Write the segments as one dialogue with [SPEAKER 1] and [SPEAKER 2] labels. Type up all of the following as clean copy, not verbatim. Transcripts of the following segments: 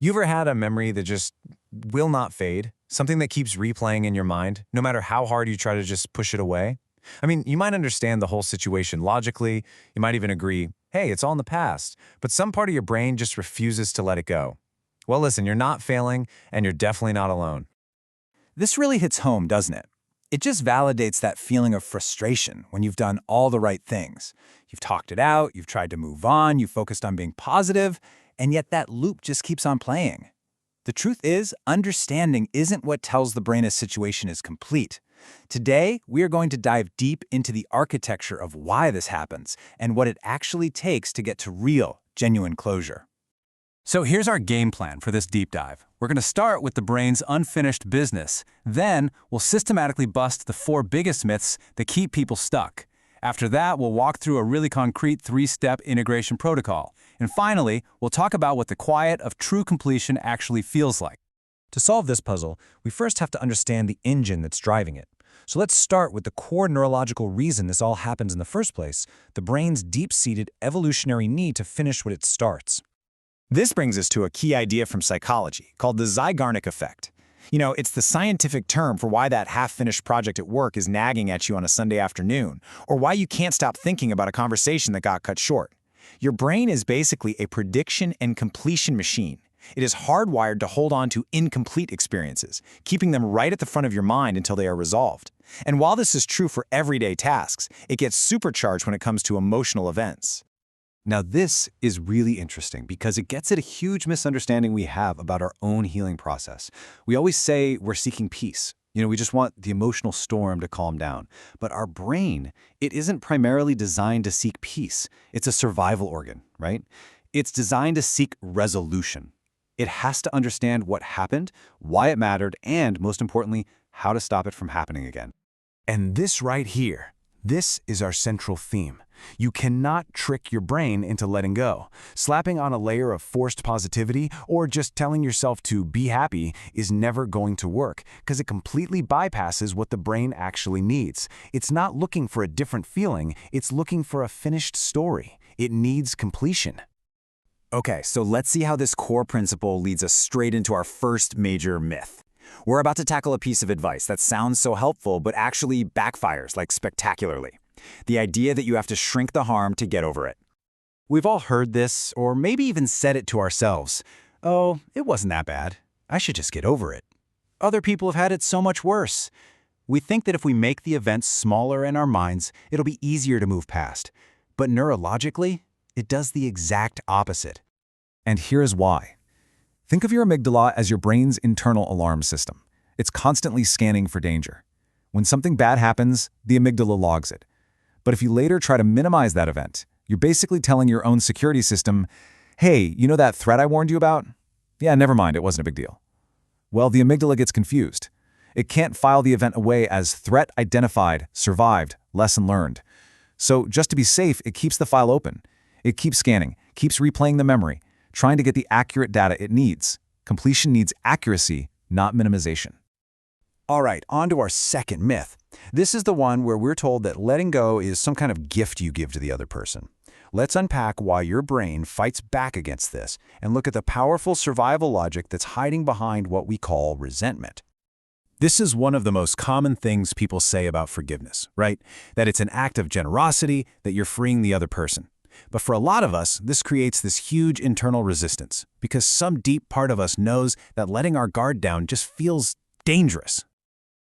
[SPEAKER 1] You ever had a memory that just will not fade? Something that keeps replaying in your mind, no matter how hard you try to just push it away? I mean, you might understand the whole situation logically, you might even agree, hey, it's all in the past, but some part of your brain just refuses to let it go. Well, listen, you're not failing, and you're definitely not alone.
[SPEAKER 2] This really hits home, doesn't it? It just validates that feeling of frustration when you've done all the right things. You've talked it out, you've tried to move on, you've focused on being positive, and yet that loop just keeps on playing. The truth is, understanding isn't what tells the brain a situation is complete. Today, we are going to dive deep into the architecture of why this happens and what it actually takes to get to real, genuine closure. So here's our game plan for this deep dive. We're going to start with the brain's unfinished business. Then, we'll systematically bust the 4 biggest myths that keep people stuck. After that, we'll walk through a really concrete 3-step integration protocol. And finally, we'll talk about what the quiet of true completion actually feels like.
[SPEAKER 3] To solve this puzzle, we first have to understand the engine that's driving it. So let's start with the core neurological reason this all happens in the first place, the brain's deep-seated evolutionary need to finish what it starts.
[SPEAKER 4] This brings us to a key idea from psychology called the Zeigarnik Effect. You know, it's the scientific term for why that half-finished project at work is nagging at you on a Sunday afternoon, or why you can't stop thinking about a conversation that got cut short. Your brain is basically a prediction and completion machine. It is hardwired to hold on to incomplete experiences, keeping them right at the front of your mind until they are resolved. And while this is true for everyday tasks, it gets supercharged when it comes to emotional events.
[SPEAKER 2] Now this is really interesting because it gets at a huge misunderstanding we have about our own healing process. We always say we're seeking peace. We just want the emotional storm to calm down. But our brain, it isn't primarily designed to seek peace. It's a survival organ, right? It's designed to seek resolution. It has to understand what happened, why it mattered, and most importantly, how to stop it from happening again.
[SPEAKER 5] And this right here, this is our central theme. You cannot trick your brain into letting go. Slapping on a layer of forced positivity or just telling yourself to be happy is never going to work because it completely bypasses what the brain actually needs. It's not looking for a different feeling, it's looking for a finished story. It needs completion.
[SPEAKER 4] Okay, so let's see how this core principle leads us straight into our first major myth. We're about to tackle a piece of advice that sounds so helpful but actually backfires like spectacularly. The idea that you have to shrink the harm to get over it.
[SPEAKER 2] We've all heard this, or maybe even said it to ourselves. Oh, it wasn't that bad. I should just get over it. Other people have had it so much worse. We think that if we make the event smaller in our minds, it'll be easier to move past. But neurologically, it does the exact opposite.
[SPEAKER 3] And here's why. Think of your amygdala as your brain's internal alarm system. It's constantly scanning for danger. When something bad happens, the amygdala logs it. But if you later try to minimize that event, you're basically telling your own security system, hey, you know that threat I warned you about? Yeah, never mind, it wasn't a big deal. Well, the amygdala gets confused. It can't file the event away as threat identified, survived, lesson learned. So just to be safe, it keeps the file open. It keeps scanning, keeps replaying the memory, trying to get the accurate data it needs. Completion needs accuracy, not minimization.
[SPEAKER 2] All right, on to our second myth. This is the one where we're told that letting go is some kind of gift you give to the other person. Let's unpack why your brain fights back against this and look at the powerful survival logic that's hiding behind what we call resentment.
[SPEAKER 3] This is one of the most common things people say about forgiveness, right? That it's an act of generosity, that you're freeing the other person. But for a lot of us, this creates this huge internal resistance because some deep part of us knows that letting our guard down just feels dangerous.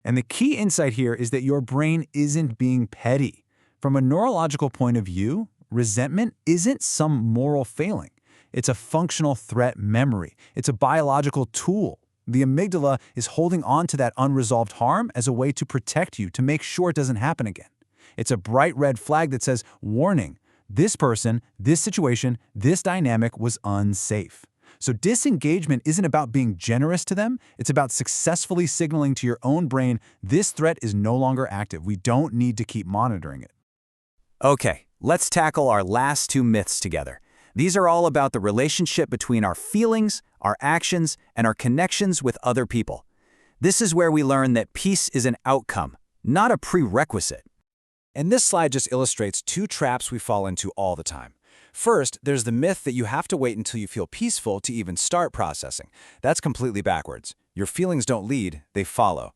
[SPEAKER 3] And the key insight here is that your brain isn't being petty. From a neurological point of view, resentment isn't some moral failing. It's a functional threat memory. It's a biological tool. The amygdala is holding on to that unresolved harm as a way to protect you, to make sure it doesn't happen again. It's a bright red flag that says, warning, this person, this situation, this dynamic was unsafe. So disengagement isn't about being generous to them, it's about successfully signaling to your own brain, this threat is no longer active. We don't need to keep monitoring it.
[SPEAKER 4] Okay, let's tackle our last 2 myths together. These are all about the relationship between our feelings, our actions, and our connections with other people. This is where we learn that peace is an outcome, not a prerequisite.
[SPEAKER 3] And this slide just illustrates 2 traps we fall into all the time.
[SPEAKER 2] First, there's the myth that you have to wait until you feel peaceful to even start processing. That's completely backwards. Your feelings don't lead, they follow.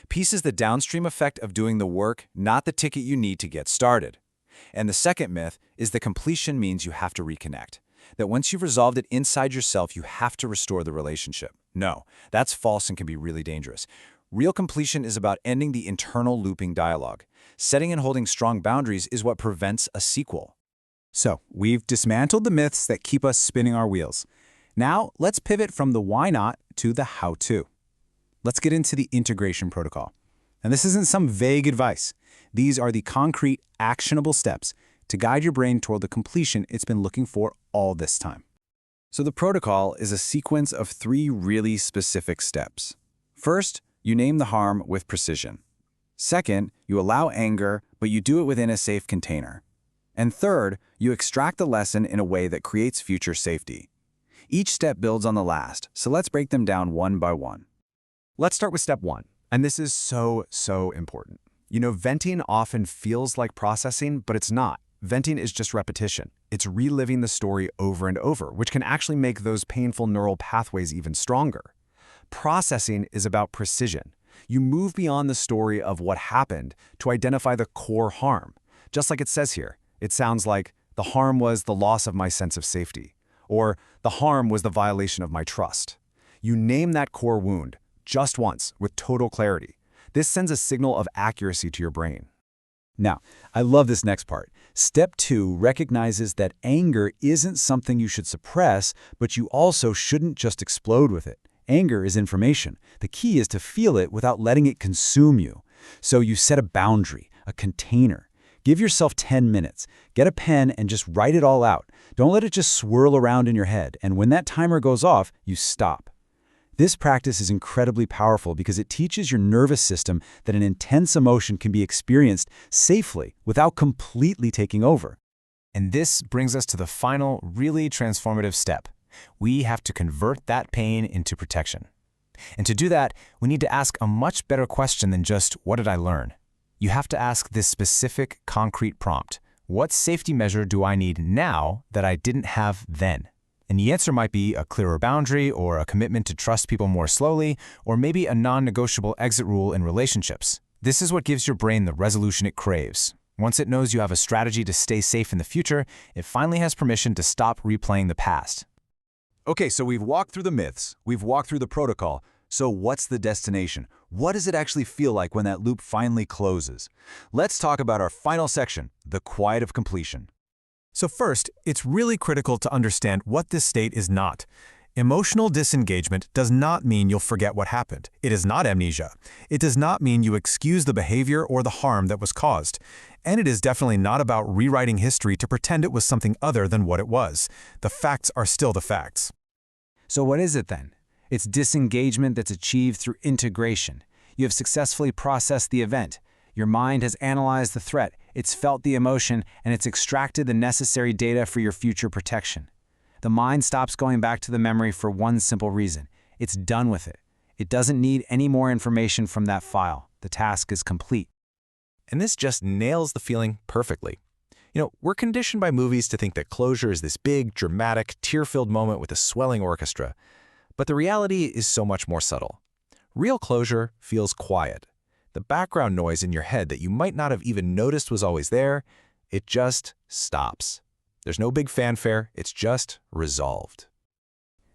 [SPEAKER 2] Peace is the downstream effect of doing the work, not the ticket you need to get started. And the second myth is that completion means you have to reconnect. That once you've resolved it inside yourself, you have to restore the relationship. No, that's false and can be really dangerous. Real completion is about ending the internal looping dialogue. Setting and holding strong boundaries is what prevents a sequel.
[SPEAKER 3] So, we've dismantled the myths that keep us spinning our wheels. Now, let's pivot from the why not to the how-to. Let's get into the integration protocol. And this isn't some vague advice. These are the concrete, actionable steps to guide your brain toward the completion it's been looking for all this time.
[SPEAKER 2] So the protocol is a sequence of 3 really specific steps. First, you name the harm with precision. Second, you allow anger, but you do it within a safe container. And third, you extract the lesson in a way that creates future safety. Each step builds on the last, so let's break them down one by one.
[SPEAKER 1] Let's start with step 1, and this is so important. You know, venting often feels like processing, but it's not. Venting is just repetition. It's reliving the story over and over, which can actually make those painful neural pathways even stronger. Processing is about precision. You move beyond the story of what happened to identify the core harm. Just like it says here, it sounds like the harm was the loss of my sense of safety, or the harm was the violation of my trust. You name that core wound just once with total clarity. This sends a signal of accuracy to your brain.
[SPEAKER 3] Now, I love this next part. Step 2 recognizes that anger isn't something you should suppress, but you also shouldn't just explode with it. Anger is information. The key is to feel it without letting it consume you. So you set a boundary, a container. Give yourself 10 minutes. Get a pen and just write it all out. Don't let it just swirl around in your head. And when that timer goes off, you stop. This practice is incredibly powerful because it teaches your nervous system that an intense emotion can be experienced safely without completely taking over.
[SPEAKER 1] And this brings us to the final, really transformative step. We have to convert that pain into protection. And to do that, we need to ask a much better question than just, what did I learn? You have to ask this specific, concrete prompt. What safety measure do I need now that I didn't have then? And the answer might be a clearer boundary, or a commitment to trust people more slowly, or maybe a non-negotiable exit rule in relationships. This is what gives your brain the resolution it craves. Once it knows you have a strategy to stay safe in the future, it finally has permission to stop replaying the past.
[SPEAKER 3] Okay, so we've walked through the myths, we've walked through the protocol. So what's the destination? What does it actually feel like when that loop finally closes? Let's talk about our final section, the quiet of completion.
[SPEAKER 1] So first, it's really critical to understand what this state is not. Emotional disengagement does not mean you'll forget what happened. It is not amnesia. It does not mean you excuse the behavior or the harm that was caused. And it is definitely not about rewriting history to pretend it was something other than what it was. The facts are still the facts.
[SPEAKER 2] So what is it then? It's disengagement that's achieved through integration. You have successfully processed the event. Your mind has analyzed the threat, it's felt the emotion, and it's extracted the necessary data for your future protection. The mind stops going back to the memory for one simple reason. It's done with it. It doesn't need any more information from that file. The task is complete.
[SPEAKER 1] And this just nails the feeling perfectly. You know, we're conditioned by movies to think that closure is this big, dramatic, tear-filled moment with a swelling orchestra. But the reality is so much more subtle. Real closure feels quiet. The background noise in your head that you might not have even noticed was always there, it just stops. There's no big fanfare, it's just resolved.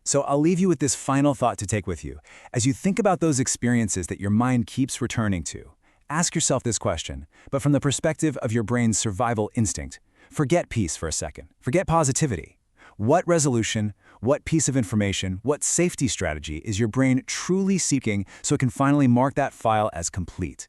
[SPEAKER 2] So I'll leave you with this final thought to take with you. As you think about those experiences that your mind keeps returning to, ask yourself this question, but from the perspective of your brain's survival instinct. Forget peace for a second. Forget positivity. What resolution, what piece of information, what safety strategy is your brain truly seeking so it can finally mark that file as complete?